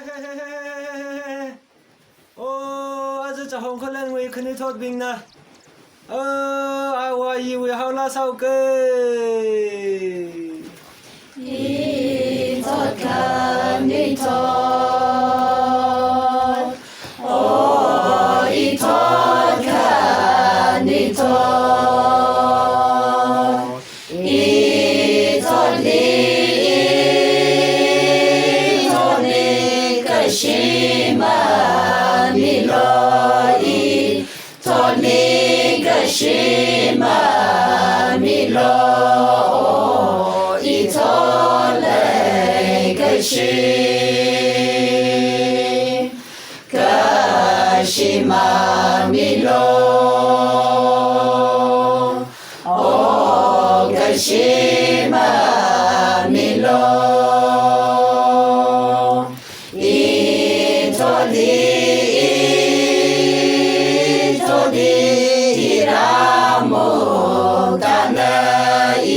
อาจจะห้องคนเล่นวีคืนนี้ทอดบิงนะอายีวีเฮาลาเศร้าเกยอีทอดกันอีทอดโอ้อีทอดกันอีทอดอีทอดนี้ทอดนี้ก็ชิมามิโลอีทอดนี้ก็ชิมามิโลอีทอดเลยก็ชิก็ชิมามิโลโอ้ก็ชิมามิโลอีทอดนี้Hiramo tanai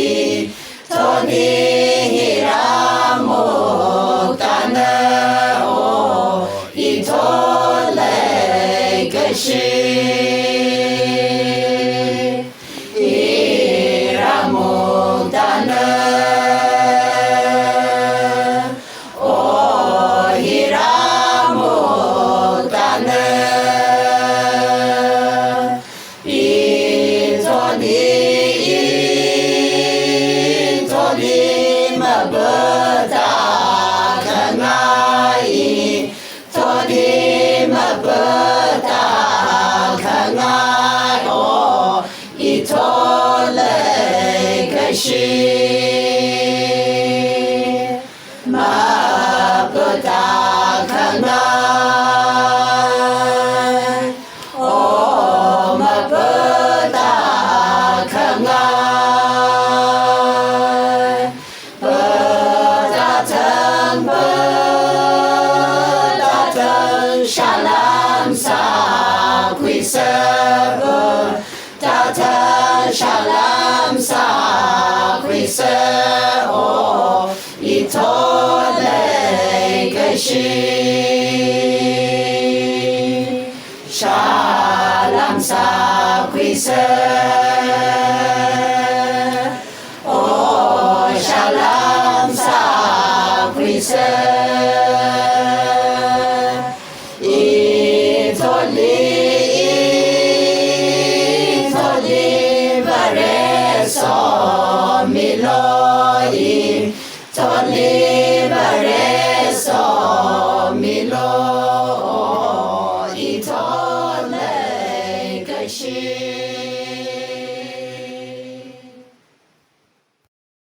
Toni hiramo tanai O itole kashi Hiramo tanai O hiramo tanai Shalom sa kuiser Tata shalom sa kuiser O itole kashi Shalom sa kuiser O shalom sa kuiser Toli bareso milo itole kashi